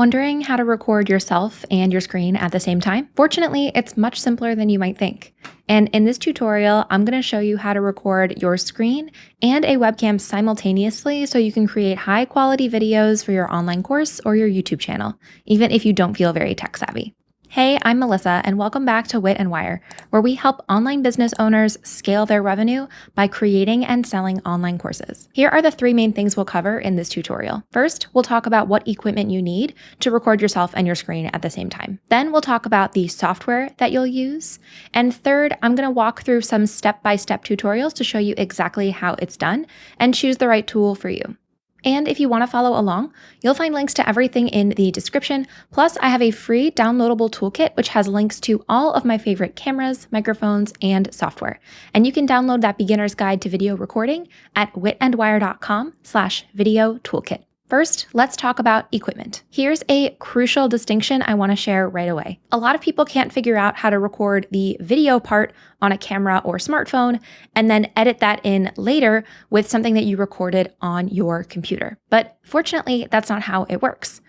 Wondering how to record yourself and your screen at the same time? Fortunately, it's much simpler than you might think. And in this tutorial, I'm going to show you how to record your screen and a webcam simultaneously so you can create high quality videos for your online course or your YouTube channel, even if you don't feel very tech savvy. Hey, I'm Melissa, and welcome back to Wit and Wire, where we help online business owners scale their revenue by creating and selling online courses. Here are the three main things we'll cover in this tutorial. First, we'll talk about what equipment you need to record yourself and your screen at the same time. Then we'll talk about the software that you'll use. And third, I'm going to walk through some step-by-step tutorials to show you exactly how it's done and choose the right tool for you. And if you want to follow along, you'll find links to everything in the description. Plus, I have a free downloadable toolkit, which has links to all of my favorite cameras, microphones, and software. And you can download that beginner's guide to video recording at witandwire.com/video toolkit. First, let's talk about equipment. Here's a crucial distinction I want to share right away. A lot of people can't figure out how to record the video part on a camera or smartphone and then edit that in later with something that you recorded on your computer. But fortunately, that's not how it works.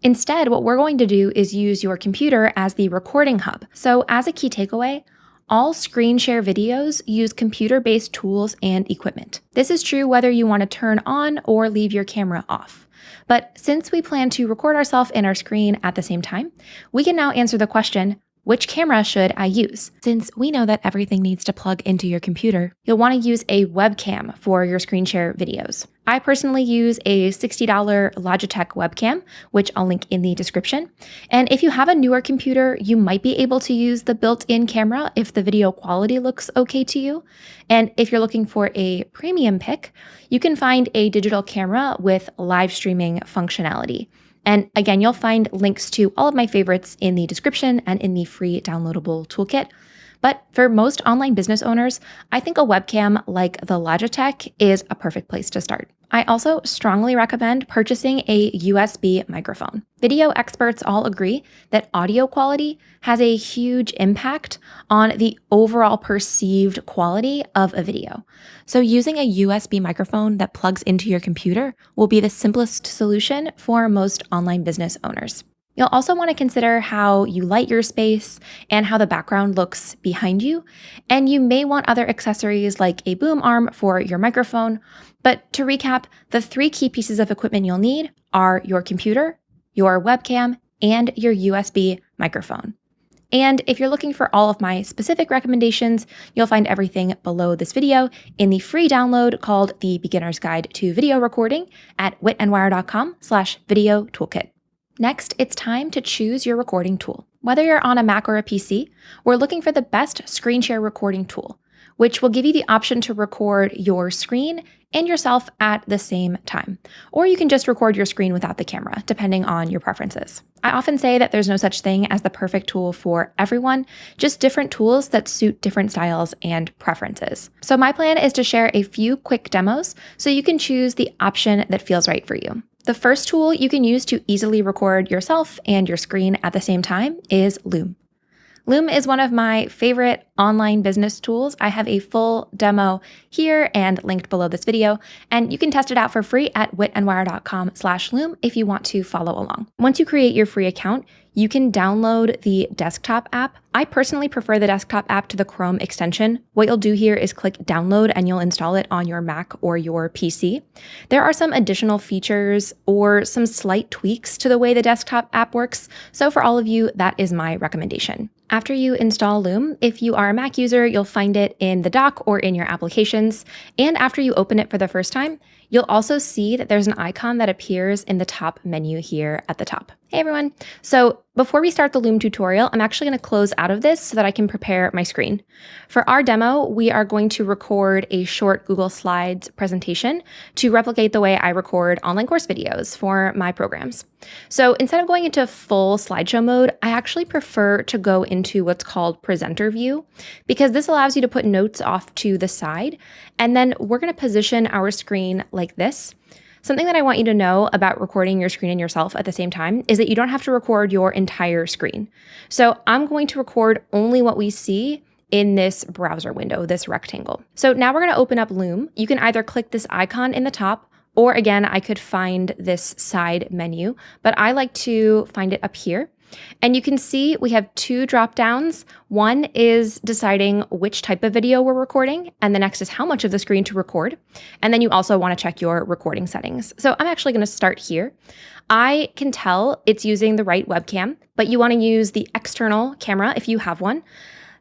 Instead, what we're going to do is use your computer as the recording hub. So as a key takeaway, all Screenshare videos use computer-based tools and equipment. This is true whether you want to turn on or leave your camera off. But since we plan to record ourselves and our screen at the same time, we can now answer the question, which camera should I use? Since we know that everything needs to plug into your computer, you'll want to use a webcam for your Screenshare videos. I personally use a $60 Logitech webcam, which I'll link in the description. And if you have a newer computer, you might be able to use the built-in camera if the video quality looks okay to you. And if you're looking for a premium pick, you can find a digital camera with live streaming functionality. And again, you'll find links to all of my favorites in the description and in the free downloadable toolkit. But for most online business owners, I think a webcam like the Logitech is a perfect place to start. I also strongly recommend purchasing a USB microphone. Video experts all agree that audio quality has a huge impact on the overall perceived quality of a video. So using a USB microphone that plugs into your computer will be the simplest solution for most online business owners. You'll also want to consider how you light your space and how the background looks behind you. And you may want other accessories like a boom arm for your microphone. But to recap, the three key pieces of equipment you'll need are your computer, your webcam, and your USB microphone. And if you're looking for all of my specific recommendations, you'll find everything below this video in the free download called The Beginner's Guide to Video Recording at witandwire.com/video toolkit. Next, it's time to choose your recording tool. Whether you're on a Mac or a PC, we're looking for the best Screenshare recording tool, which will give you the option to record your screen and yourself at the same time. Or you can just record your screen without the camera, depending on your preferences. I often say that there's no such thing as the perfect tool for everyone, just different tools that suit different styles and preferences. So my plan is to share a few quick demos so you can choose the option that feels right for you. The first tool you can use to easily record yourself and your screen at the same time is Loom. Loom is one of my favorite online business tools. I have a full demo here and linked below this video, and you can test it out for free at witandwire.com/Loom if you want to follow along. Once you create your free account, you can download the desktop app. I personally prefer the desktop app to the Chrome extension. What you'll do here is click download and you'll install it on your Mac or your PC. There are some additional features or some slight tweaks to the way the desktop app works. So for all of you, that is my recommendation. After you install Loom, if you are a Mac user, you'll find it in the dock or in your applications. And after you open it for the first time, you'll also see that there's an icon that appears in the top menu here at the top. Hey everyone. So before we start the Loom tutorial, I'm actually going to close out of this so that I can prepare my screen. For our demo, we are going to record a short Google Slides presentation to replicate the way I record online course videos for my programs. So instead of going into full slideshow mode, I actually prefer to go into what's called presenter view because this allows you to put notes off to the side. And then we're going to position our screen like this. Something that I want you to know about recording your screen and yourself at the same time is that you don't have to record your entire screen. So I'm going to record only what we see in this browser window, this rectangle. So now we're going to open up Loom. You can either click this icon in the top Or again, I could find this side menu, but I like to find it up here. And you can see we have two drop downs. One is deciding which type of video we're recording, and the next is how much of the screen to record. And then you also want to check your recording settings. So I'm actually going to start here. I can tell it's using the right webcam, but you want to use the external camera if you have one.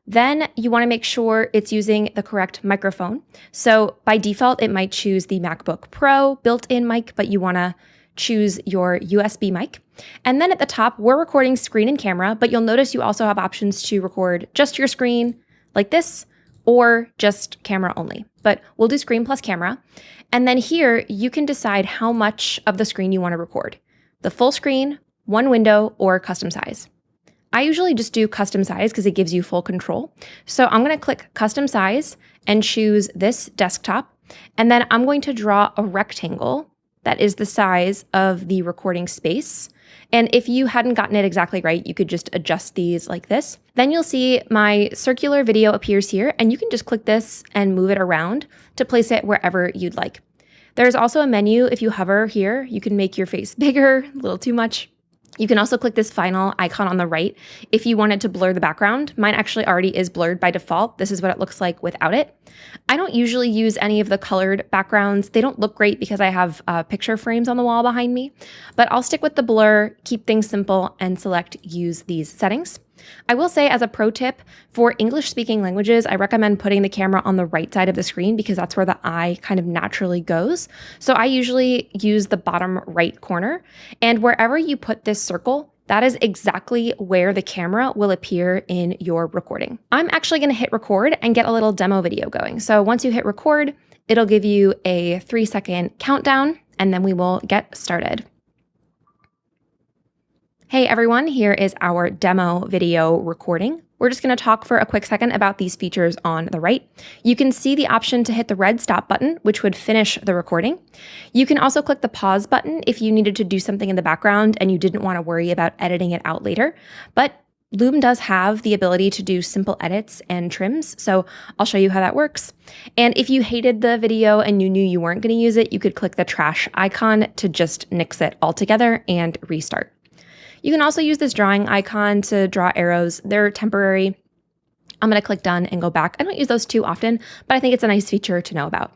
Then you want to make sure it's using the correct microphone. So by default, it might choose the MacBook Pro built-in mic, but you want to choose your USB mic. And then at the top, we're recording screen and camera, but you'll notice you also have options to record just your screen like this, or just camera only. But we'll do screen plus camera. And then here, you can decide how much of the screen you want to record. The full screen, one window, or custom size. I usually just do custom size because it gives you full control. So I'm going to click custom size and choose this desktop. And then I'm going to draw a rectangle that is the size of the recording space. And if you hadn't gotten it exactly right, you could just adjust these like this. Then you'll see my circular video appears here, and you can just click this and move it around to place it wherever you'd like. There's also a menu. If you hover here, you can make your face bigger, a little too much. You can also click this final icon on the right if you wanted to blur the background. Mine actually already is blurred by default. This is what it looks like without it. I don't usually use any of the colored backgrounds. They don't look great because I have picture frames on the wall behind me, but I'll stick with the blur, keep things simple, and select use these settings. I will say as a pro tip, for English speaking languages, I recommend putting the camera on the right side of the screen because that's where the eye kind of naturally goes. So I usually use the bottom right corner, and wherever you put this circle, that is exactly where the camera will appear in your recording. I'm actually going to hit record and get a little demo video going. So once you hit record, it'll give you a 3-second countdown, and then we will get started. Hey everyone, here is our demo video recording. We're just going to talk for a quick second about these features on the right. You can see the option to hit the red stop button, which would finish the recording. You can also click the pause button if you needed to do something in the background and you didn't want to worry about editing it out later. But Loom does have the ability to do simple edits and trims, so I'll show you how that works. And if you hated the video and you knew you weren't going to use it, you could click the trash icon to just nix it altogether and restart. You can also use this drawing icon to draw arrows. They're temporary. I'm going to click done and go back. I don't use those too often, but I think it's a nice feature to know about.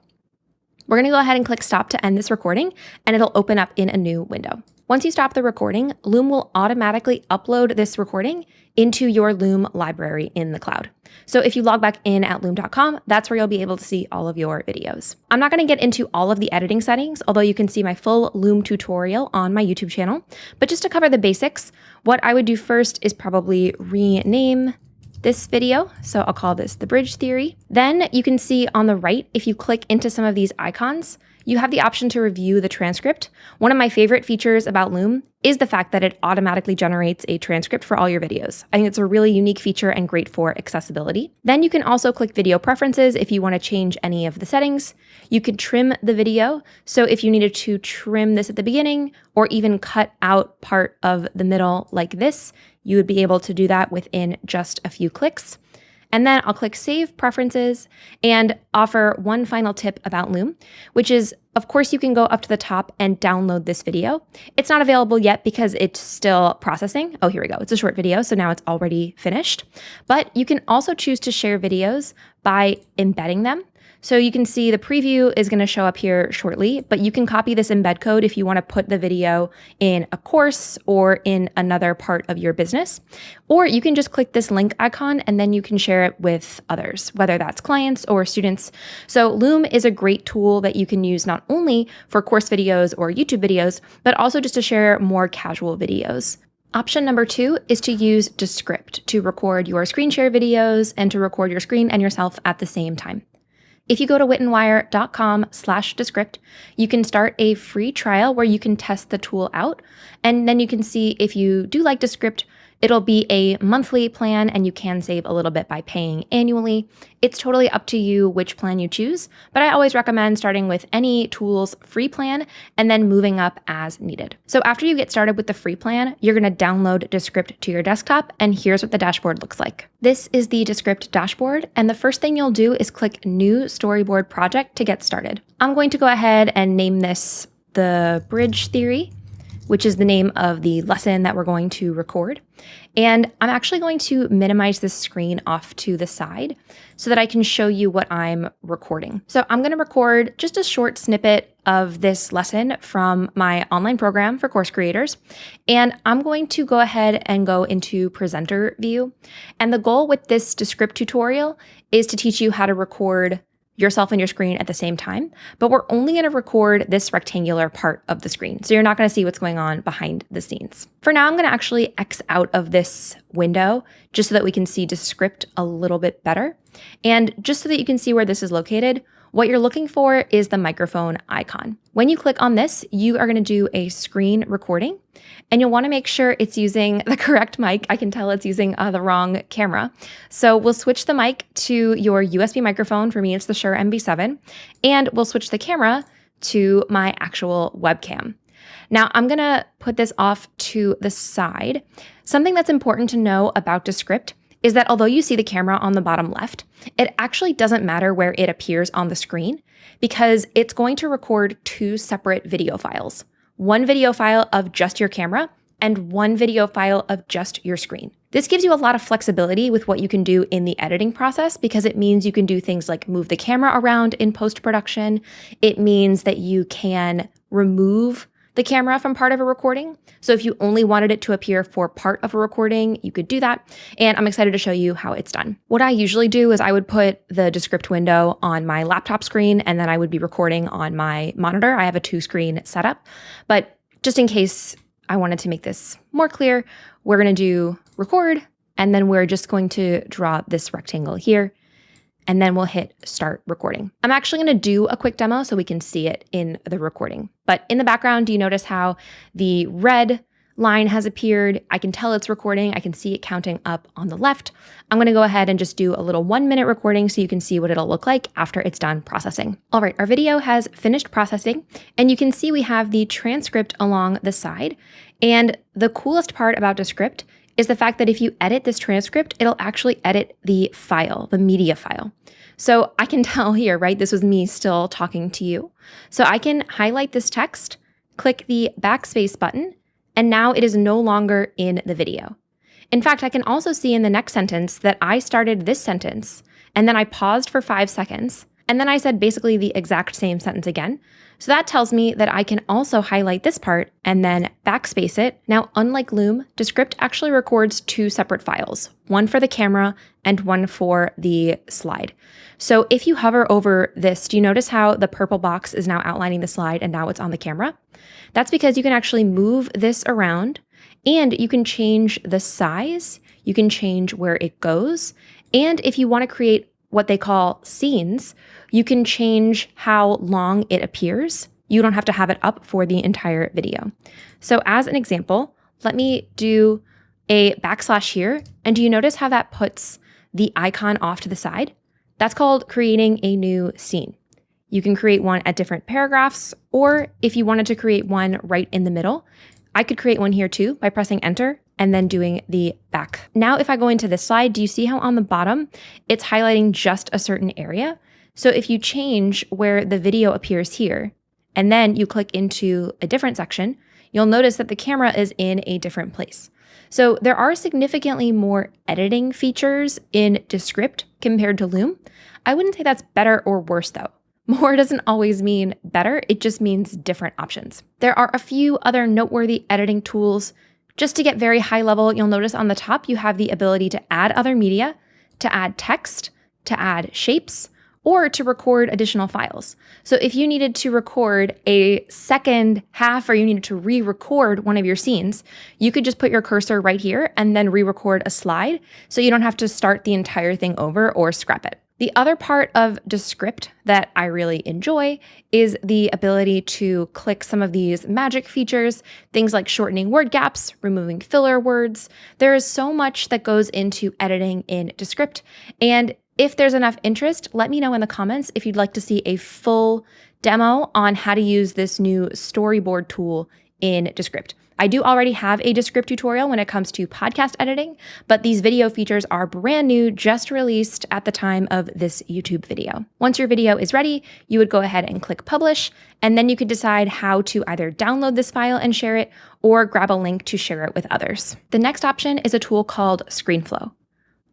We're going to go ahead and click stop to end this recording, and it'll open up in a new window. Once you stop the recording, Loom will automatically upload this recording into your Loom library in the cloud. So if you log back in at loom.com, that's where you'll be able to see all of your videos. I'm not going to get into all of the editing settings, although you can see my full Loom tutorial on my YouTube channel. But just to cover the basics, what I would do first is probably rename this video. So I'll call this the bridge theory. Then you can see on the right, if you click into some of these icons, you have the option to review the transcript. One of my favorite features about Loom is the fact that it automatically generates a transcript for all your videos. I think it's a really unique feature and great for accessibility. Then you can also click video preferences if you want to change any of the settings. You could trim the video. So if you needed to trim this at the beginning or even cut out part of the middle like this, you would be able to do that within just a few clicks. And then I'll click Save Preferences and offer one final tip about Loom, which is, of course, you can go up to the top and download this video. It's not available yet because it's still processing. Oh, here we go. It's a short video, so now it's already finished. But you can also choose to share videos by embedding them. So you can see the preview is going to show up here shortly, but you can copy this embed code if you want to put the video in a course or in another part of your business. Or you can just click this link icon and then you can share it with others, whether that's clients or students. So Loom is a great tool that you can use not only for course videos or YouTube videos, but also just to share more casual videos. Option number 2 is to use Descript to record your screen share videos and to record your screen and yourself at the same time. If you go to wittenwire.com/Descript, you can start a free trial where you can test the tool out, and then you can see if you do like Descript, It'll be a monthly plan and you can save a little bit by paying annually. It's totally up to you which plan you choose, but I always recommend starting with any tool's free plan and then moving up as needed. So after you get started with the free plan, you're going to download Descript to your desktop, and here's what the dashboard looks like. This is the Descript dashboard, and the first thing you'll do is click New Storyboard Project to get started. I'm going to go ahead and name this the Bridge Theory, which is the name of the lesson that we're going to record. And I'm actually going to minimize this screen off to the side so that I can show you what I'm recording. So I'm going to record just a short snippet of this lesson from my online program for course creators. And I'm going to go ahead and go into presenter view. And the goal with this Descript tutorial is to teach you how to record yourself and your screen at the same time, but we're only going to record this rectangular part of the screen. So you're not going to see what's going on behind the scenes. For now, I'm going to actually X out of this window just so that we can see Descript a little bit better. And just so that you can see where this is located, what you're looking for is the microphone icon. When you click on this, you are going to do a screen recording, and you'll want to make sure it's using the correct mic. I can tell it's using the wrong camera. So we'll switch the mic to your USB microphone. For me, it's the Shure MB7, and we'll switch the camera to my actual webcam. Now I'm going to put this off to the side. Something that's important to know about Descript is that although you see the camera on the bottom left, it actually doesn't matter where it appears on the screen because it's going to record two separate video files. One video file of just your camera and one video file of just your screen. This gives you a lot of flexibility with what you can do in the editing process because it means you can do things like move the camera around in post-production. It means that you can remove the camera from part of a recording. So if you only wanted it to appear for part of a recording, you could do that. And I'm excited to show you how it's done. What I usually do is I would put the Descript window on my laptop screen, and then I would be recording on my monitor. I have a 2-screen setup, but just in case I wanted to make this more clear, we're going to do record, and then we're just going to draw this rectangle here. And then we'll hit start recording. I'm actually going to do a quick demo so we can see it in the recording. But in the background, do you notice how the red line has appeared? I can tell it's recording. I can see it counting up on the left. I'm going to go ahead and just do a little 1-minute recording so you can see what it'll look like after it's done processing. All right, our video has finished processing, and you can see we have the transcript along the side. And the coolest part about Descript is the fact that if you edit this transcript, it'll actually edit the file, the media file. So I can tell here, right, this was me still talking to you. So I can highlight this text, click the backspace button, and now it is no longer in the video. In fact, I can also see in the next sentence that I started this sentence, and then I paused for 5 seconds, and then I said basically the exact same sentence again. So that tells me that I can also highlight this part and then backspace it. Now, unlike Loom, Descript actually records 2 separate files, one for the camera and one for the slide. So if you hover over this, do you notice how the purple box is now outlining the slide and now it's on the camera? That's because you can actually move this around and you can change the size, you can change where it goes, and if you want to create what they call scenes, you can change how long it appears. You don't have to have it up for the entire video. So as an example, let me do a backslash here. And do you notice how that puts the icon off to the side? That's called creating a new scene. You can create one at different paragraphs, or if you wanted to create one right in the middle, I could create one here too by pressing enter and then doing the back. Now, if I go into this slide, do you see how on the bottom, it's highlighting just a certain area? So if you change where the video appears here, and then you click into a different section, you'll notice that the camera is in a different place. So there are significantly more editing features in Descript compared to Loom. I wouldn't say that's better or worse though. More doesn't always mean better, it just means different options. There are a few other noteworthy editing tools. Just to get very high level, you'll notice on the top you have the ability to add other media, to add text, to add shapes, or to record additional files. So if you needed to record a second half or you needed to re-record one of your scenes, you could just put your cursor right here and then re-record a slide so you don't have to start the entire thing over or scrap it. The other part of Descript that I really enjoy is the ability to click some of these magic features, things like shortening word gaps, removing filler words. There is so much that goes into editing in Descript, and if there's enough interest, let me know in the comments if you'd like to see a full demo on how to use this new Storyboard tool in Descript. I do already have a Descript tutorial when it comes to podcast editing, but these video features are brand new, just released at the time of this YouTube video. Once your video is ready, you would go ahead and click publish, and then you could decide how to either download this file and share it or grab a link to share it with others. The next option is a tool called Screenflow.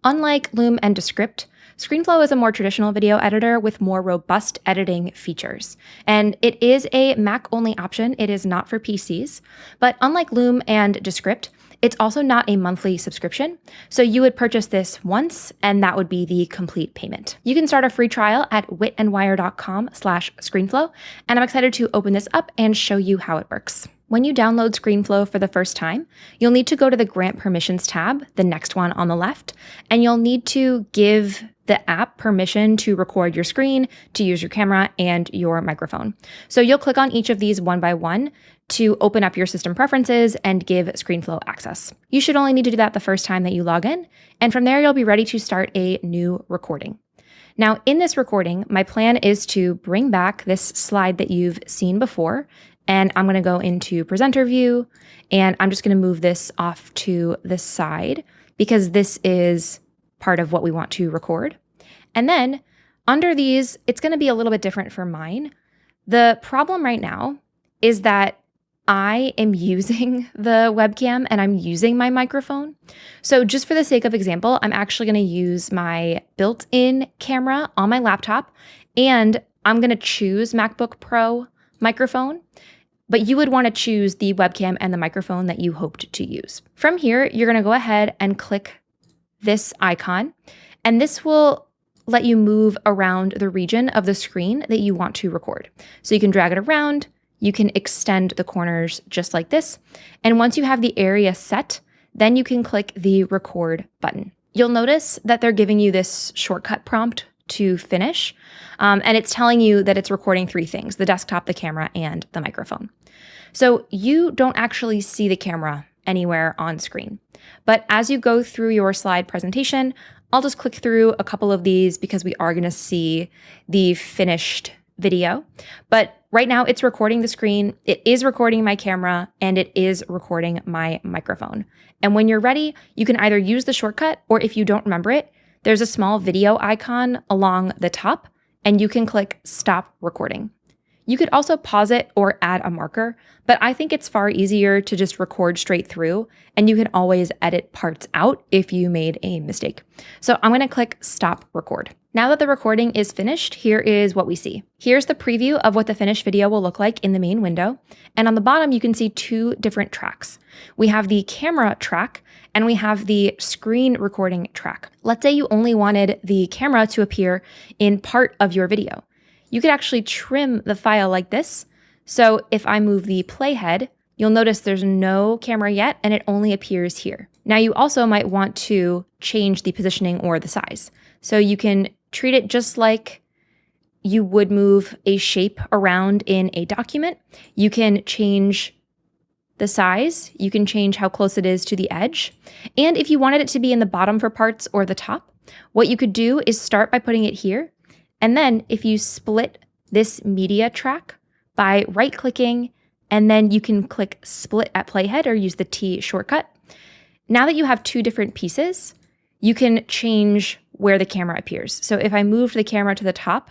Unlike Loom and Descript, Screenflow is a more traditional video editor with more robust editing features. And it is a Mac-only option. It is not for PCs. But unlike Loom and Descript, it's also not a monthly subscription. So you would purchase this once, and that would be the complete payment. You can start a free trial at witandwire.com/Screenflow, and I'm excited to open this up and show you how it works. When you download Screenflow for the first time, you'll need to go to the Grant Permissions tab, the next one on the left, and you'll need to give the app permission to record your screen, to use your camera, and your microphone. So you'll click on each of these one by one to open up your system preferences and give Screenflow access. You should only need to do that the first time that you log in, and from there you'll be ready to start a new recording. Now, in this recording, my plan is to bring back this slide that you've seen before, and I'm going to go into presenter view, and I'm just going to move this off to the side because this is part of what we want to record. And then under these, it's going to be a little bit different for mine. The problem right now is that I am using the webcam and I'm using my microphone. So just for the sake of example, I'm actually going to use my built-in camera on my laptop, and I'm going to choose MacBook Pro microphone, but you would want to choose the webcam and the microphone that you hoped to use. From here, you're going to go ahead and click this icon, and this will let you move around the region of the screen that you want to record. So you can drag it around, you can extend the corners just like this, and once you have the area set, then you can click the record button. You'll notice that they're giving you this shortcut prompt to finish, and it's telling you that it's recording three things: the desktop, the camera, and the microphone. So you don't actually see the camera anywhere on screen. But as you go through your slide presentation, I'll just click through a couple of these because we are going to see the finished video. But right now it's recording the screen, it is recording my camera, and it is recording my microphone. And when you're ready, you can either use the shortcut, or if you don't remember it, there's a small video icon along the top, and you can click stop recording. You could also pause it or add a marker, but I think it's far easier to just record straight through, and you can always edit parts out if you made a mistake. So I'm going to click stop record. Now that the recording is finished, here is what we see. Here's the preview of what the finished video will look like in the main window. And on the bottom, you can see two different tracks. We have the camera track and we have the screen recording track. Let's say you only wanted the camera to appear in part of your video. You could actually trim the file like this. So if I move the playhead, you'll notice there's no camera yet and it only appears here. Now you also might want to change the positioning or the size. So you can treat it just like you would move a shape around in a document. You can change the size, you can change how close it is to the edge. And if you wanted it to be in the bottom for parts or the top, what you could do is start by putting it here. And then if you split this media track by right-clicking, and then you can click split at playhead or use the T shortcut. Now that you have two different pieces, you can change where the camera appears. So if I move the camera to the top,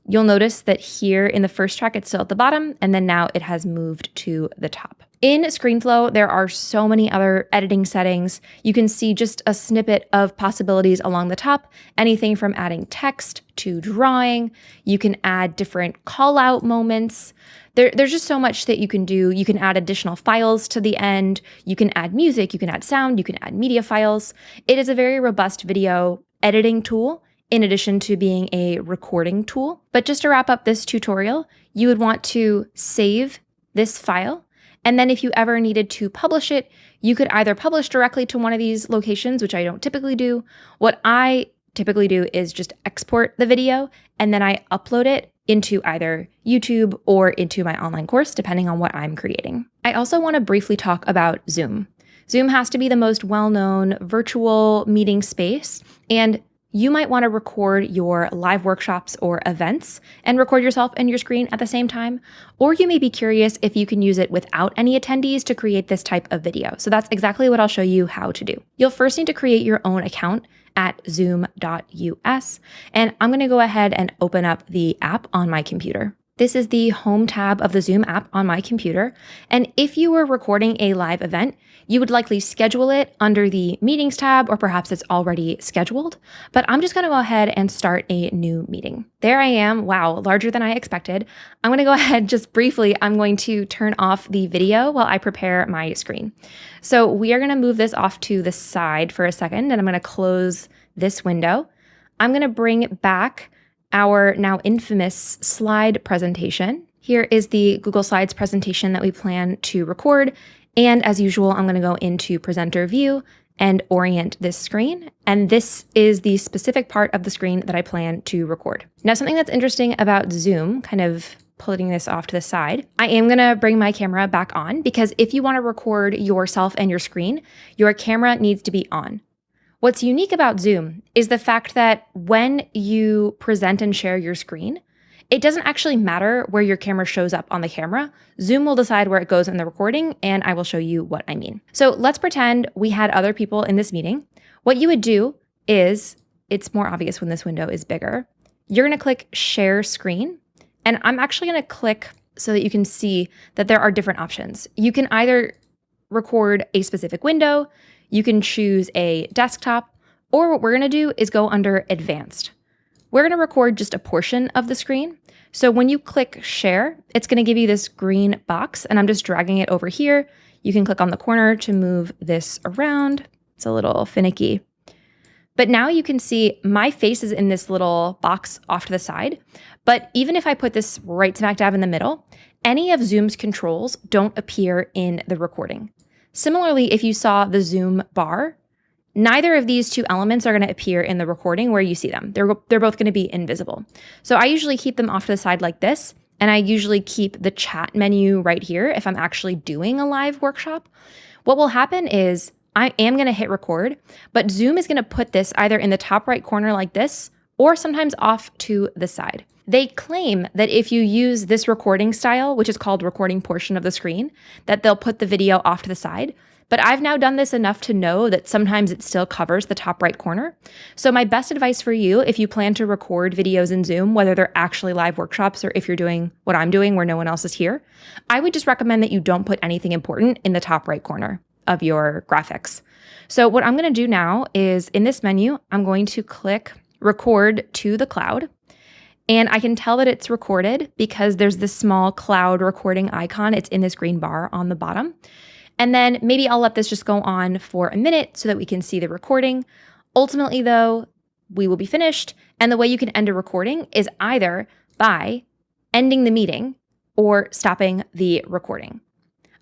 you'll notice that here in the first track, it's still at the bottom, and then now it has moved to the top. In Screenflow, there are so many other editing settings. You can see just a snippet of possibilities along the top, anything from adding text to drawing. You can add different call-out moments. There's just so much that you can do. You can add additional files to the end. You can add music, you can add sound, you can add media files. It is a very robust video editing tool, in addition to being a recording tool. But just to wrap up this tutorial, you would want to save this file. And then if you ever needed to publish it, you could either publish directly to one of these locations, which I don't typically do. What I typically do is just export the video and then I upload it into either YouTube or into my online course, depending on what I'm creating. I also want to briefly talk about Zoom. Zoom has to be the most well-known virtual meeting space, and you might want to record your live workshops or events and record yourself and your screen at the same time. Or you may be curious if you can use it without any attendees to create this type of video. So that's exactly what I'll show you how to do. You'll first need to create your own account at zoom.us. And I'm going to go ahead and open up the app on my computer. This is the home tab of the Zoom app on my computer. And if you were recording a live event, you would likely schedule it under the meetings tab, or perhaps it's already scheduled. But I'm just going to go ahead and start a new meeting. There I am. Wow, larger than I expected. I'm going to go ahead just briefly. I'm going to turn off the video while I prepare my screen. So we are going to move this off to the side for a second, and I'm going to close this window. I'm going to bring back our now infamous slide presentation. Here is the Google Slides presentation that we plan to record. And as usual, I'm going to go into presenter view and orient this screen. And this is the specific part of the screen that I plan to record. Now, something that's interesting about Zoom, kind of putting this off to the side, I am going to bring my camera back on because if you want to record yourself and your screen, your camera needs to be on. What's unique about Zoom is the fact that when you present and share your screen, it doesn't actually matter where your camera shows up on the camera. Zoom will decide where it goes in the recording, and I will show you what I mean. So let's pretend we had other people in this meeting. What you would do is, it's more obvious when this window is bigger. You're going to click Share Screen, and I'm actually going to click so that you can see that there are different options. You can either record a specific window, you can choose a desktop, or what we're going to do is go under Advanced. We're going to record just a portion of the screen. So when you click Share, it's going to give you this green box, and I'm just dragging it over here. You can click on the corner to move this around. It's a little finicky. But now you can see my face is in this little box off to the side. But even if I put this right smack dab in the middle, any of Zoom's controls don't appear in the recording. Similarly, if you saw the Zoom bar, neither of these two elements are going to appear in the recording where you see them. They're both going to be invisible. So I usually keep them off to the side like this, and I usually keep the chat menu right here if I'm actually doing a live workshop. What will happen is I am going to hit record, but Zoom is going to put this either in the top right corner like this, or sometimes off to the side. They claim that if you use this recording style, which is called recording portion of the screen, that they'll put the video off to the side. But I've now done this enough to know that sometimes it still covers the top right corner. So my best advice for you, if you plan to record videos in Zoom, whether they're actually live workshops or if you're doing what I'm doing where no one else is here, I would just recommend that you don't put anything important in the top right corner of your graphics. So what I'm going to do now is in this menu, I'm going to click Record to the Cloud. And I can tell that it's recorded because there's this small cloud recording icon. It's in this green bar on the bottom. And then maybe I'll let this just go on for a minute so that we can see the recording. Ultimately, though, we will be finished. And the way you can end a recording is either by ending the meeting or stopping the recording.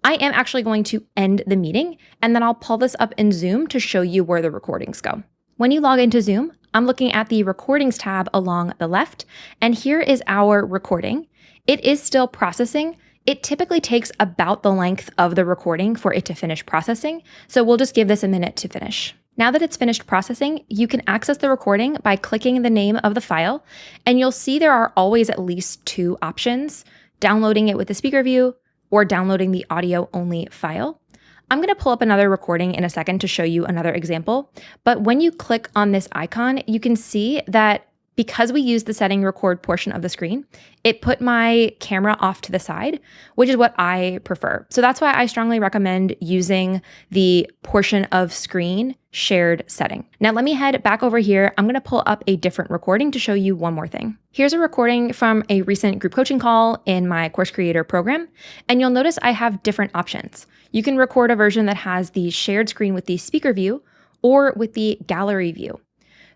I am actually going to end the meeting, and then I'll pull this up in Zoom to show you where the recordings go. When you log into Zoom, I'm looking at the Recordings tab along the left, and here is our recording. It is still processing. It typically takes about the length of the recording for it to finish processing, so we'll just give this a minute to finish. Now that it's finished processing, you can access the recording by clicking the name of the file, and you'll see there are always at least two options, downloading it with the speaker view or downloading the audio-only file. I'm going to pull up another recording in a second to show you another example, but when you click on this icon, you can see that because we use the setting record portion of the screen, it put my camera off to the side, which is what I prefer. So that's why I strongly recommend using the portion of screen shared setting. Now let me head back over here. I'm going to pull up a different recording to show you one more thing. Here's a recording from a recent group coaching call in my course creator program. And you'll notice I have different options. You can record a version that has the shared screen with the speaker view or with the gallery view.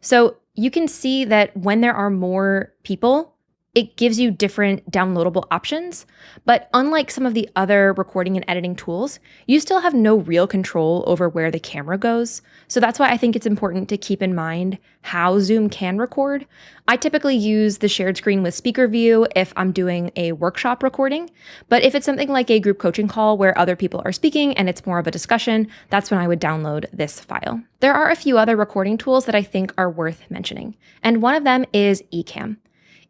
So you can see that when there are more people, it gives you different downloadable options, but unlike some of the other recording and editing tools, you still have no real control over where the camera goes. So that's why I think it's important to keep in mind how Zoom can record. I typically use the shared screen with speaker view if I'm doing a workshop recording, but if it's something like a group coaching call where other people are speaking and it's more of a discussion, that's when I would download this file. There are a few other recording tools that I think are worth mentioning, and one of them is eCam.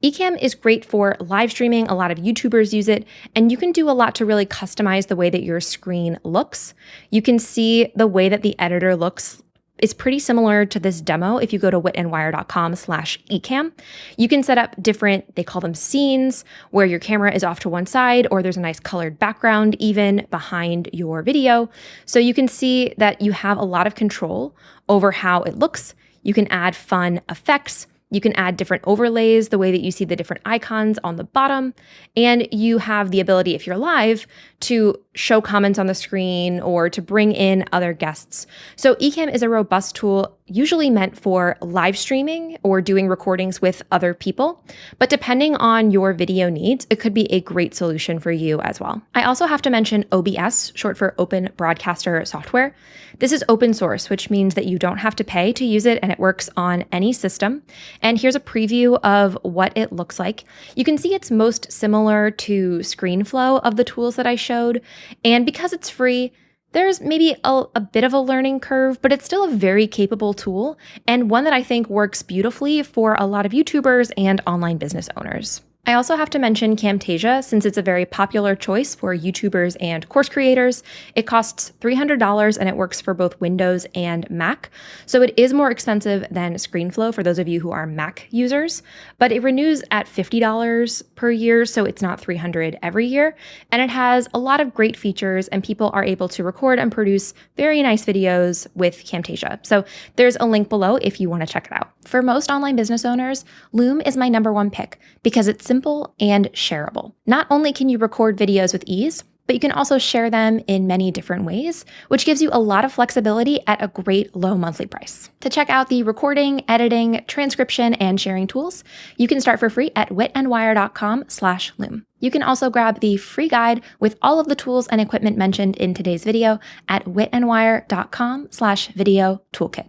eCam is great for live streaming. A lot of YouTubers use it, and you can do a lot to really customize the way that your screen looks. You can see the way that the editor looks is pretty similar to this demo. If you go to witandwire.com/eCam, you can set up different, they call them scenes, where your camera is off to one side or there's a nice colored background even behind your video. So you can see that you have a lot of control over how it looks. You can add fun effects. You can add different overlays, the way that you see the different icons on the bottom, and you have the ability, if you're live, to show comments on the screen or to bring in other guests. So eCam is a robust tool usually meant for live streaming or doing recordings with other people, but depending on your video needs, it could be a great solution for you as well. I also have to mention OBS, short for Open Broadcaster Software. This is open source, which means that you don't have to pay to use it and it works on any system. And here's a preview of what it looks like. You can see it's most similar to Screenflow of the tools that I showed. And because it's free, there's maybe a bit of a learning curve, but it's still a very capable tool and one that I think works beautifully for a lot of YouTubers and online business owners. I also have to mention Camtasia, since it's a very popular choice for YouTubers and course creators. It costs $300 and it works for both Windows and Mac. So it is more expensive than Screenflow for those of you who are Mac users, but it renews at $50 per year, so it's not $300 every year. And it has a lot of great features and people are able to record and produce very nice videos with Camtasia. So there's a link below if you want to check it out. For most online business owners, Loom is my #1 pick because it's simple and shareable. Not only can you record videos with ease, but you can also share them in many different ways, which gives you a lot of flexibility at a great low monthly price. To check out the recording, editing, transcription, and sharing tools, you can start for free at witandwire.com/Loom. You can also grab the free guide with all of the tools and equipment mentioned in today's video at witandwire.com/video toolkit.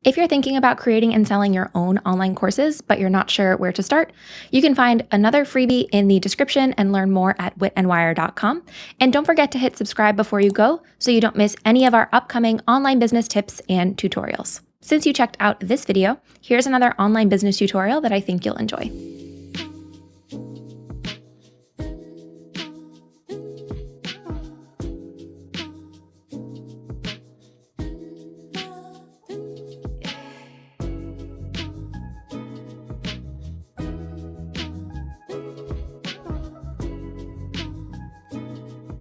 If you're thinking about creating and selling your own online courses, but you're not sure where to start, you can find another freebie in the description and learn more at witandwire.com. And don't forget to hit subscribe before you go so you don't miss any of our upcoming online business tips and tutorials. Since you checked out this video, here's another online business tutorial that I think you'll enjoy.